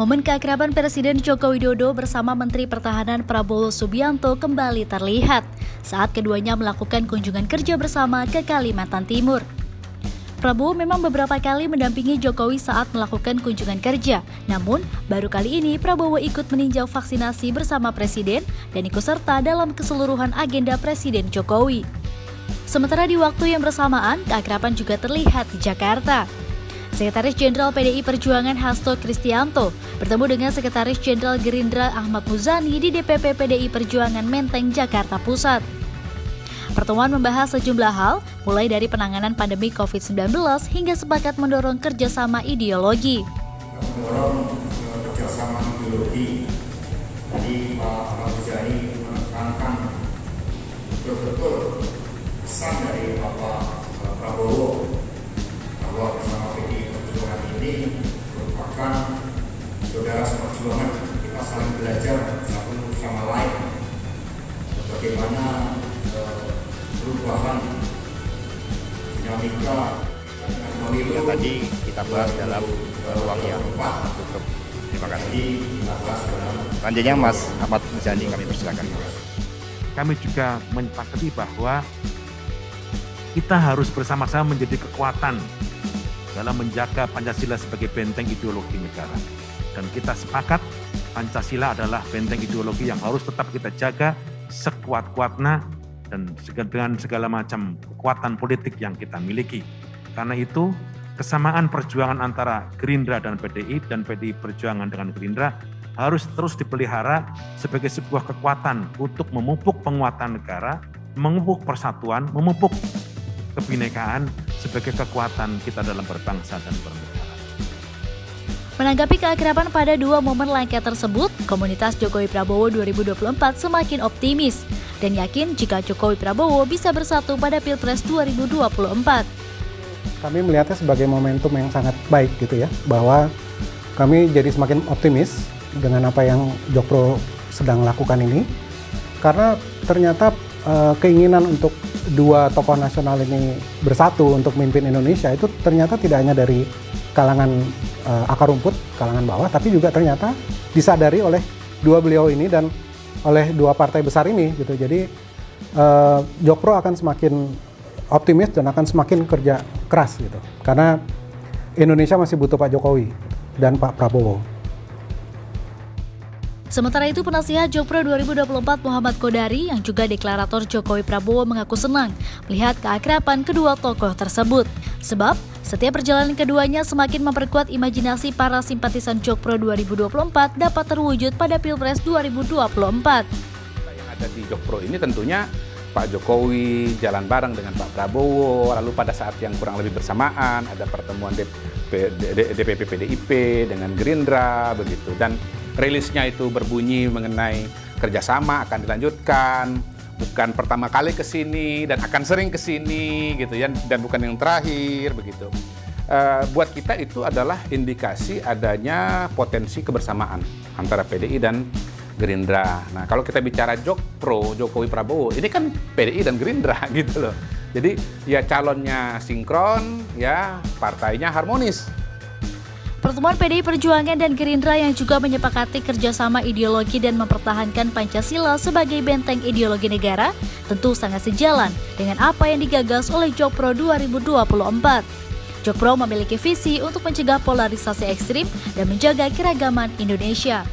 Momen keakraban Presiden Joko Widodo bersama Menteri Pertahanan Prabowo Subianto kembali terlihat saat keduanya melakukan kunjungan kerja bersama ke Kalimantan Timur. Prabowo memang beberapa kali mendampingi Jokowi saat melakukan kunjungan kerja, namun baru kali ini Prabowo ikut meninjau vaksinasi bersama Presiden dan ikut serta dalam keseluruhan agenda Presiden Jokowi. Sementara di waktu yang bersamaan, keakraban juga terlihat di Jakarta. Sekretaris Jenderal PDI Perjuangan Hasto Kristianto bertemu dengan Sekretaris Jenderal Gerindra Ahmad Muzani di DPP PDI Perjuangan Menteng, Jakarta Pusat. Pertemuan membahas sejumlah hal, mulai dari penanganan pandemi COVID-19 hingga sepakat mendorong kerjasama ideologi. Mendorong kerjasama ideologi, tadi Pak Ahmad Muzani menekankan betul-betul pesan dari Bapak Prabowo bahwa bersama PDI Perjuangan ini merupakan saudara seperjuangan, kita saling belajar satu sama lain bagaimana perubahan dinamika pemilu tadi kita bahas dalam ruang yang tertutup. Terima kasih. Selanjutnya Mas Ahmad Muzani, kami persilakan. Kami juga menyepakati bahwa kita harus bersama-sama menjadi kekuatan dalam menjaga Pancasila sebagai benteng ideologi negara. Dan kita sepakat Pancasila adalah benteng ideologi yang harus tetap kita jaga sekuat-kuatnya dan dengan segala macam kekuatan politik yang kita miliki. Karena itu, kesamaan perjuangan antara Gerindra dan PDI Perjuangan dengan Gerindra harus terus dipelihara sebagai sebuah kekuatan untuk memupuk penguatan negara, memupuk persatuan, memupuk kebinekaan sebagai kekuatan kita dalam berbangsa dan bernegara. Menanggapi keakraban pada dua momen langka tersebut, komunitas Jokowi Prabowo 2024 semakin optimis dan yakin jika Jokowi Prabowo bisa bersatu pada Pilpres 2024. Kami melihatnya sebagai momentum yang sangat baik gitu ya, bahwa kami jadi semakin optimis dengan apa yang Jokpro sedang lakukan ini, karena ternyata keinginan untuk dua tokoh nasional ini bersatu untuk memimpin Indonesia itu ternyata tidak hanya dari kalangan akar rumput, kalangan bawah, tapi juga ternyata disadari oleh dua beliau ini dan oleh dua partai besar ini gitu. Jadi Jokpro akan semakin optimis dan akan semakin kerja keras gitu. Karena Indonesia masih butuh Pak Jokowi dan Pak Prabowo. Sementara itu, penasihat Jokpro 2024 Muhammad Kodari yang juga deklarator Jokowi Prabowo mengaku senang melihat keakraban kedua tokoh tersebut. Sebab, setiap perjalanan keduanya semakin memperkuat imajinasi para simpatisan Jokpro 2024 dapat terwujud pada Pilpres 2024. Yang ada di Jokpro ini tentunya Pak Jokowi jalan bareng dengan Pak Prabowo, lalu pada saat yang kurang lebih bersamaan ada pertemuan DPP PDIP dengan Gerindra begitu, dan rilisnya itu berbunyi mengenai kerjasama akan dilanjutkan, bukan pertama kali ke sini dan akan sering ke sini gitu ya, dan bukan yang terakhir begitu. Buat kita itu adalah indikasi adanya potensi kebersamaan antara PDI dan Gerindra. Nah, kalau kita bicara Jokpro, Jokowi Prabowo, ini kan PDI dan Gerindra gitu loh. Jadi ya calonnya sinkron, ya partainya harmonis. Pertemuan PDI Perjuangan dan Gerindra yang juga menyepakati kerjasama ideologi dan mempertahankan Pancasila sebagai benteng ideologi negara tentu sangat sejalan dengan apa yang digagas oleh Jokpro 2024. Jokpro memiliki visi untuk mencegah polarisasi ekstrim dan menjaga keragaman Indonesia.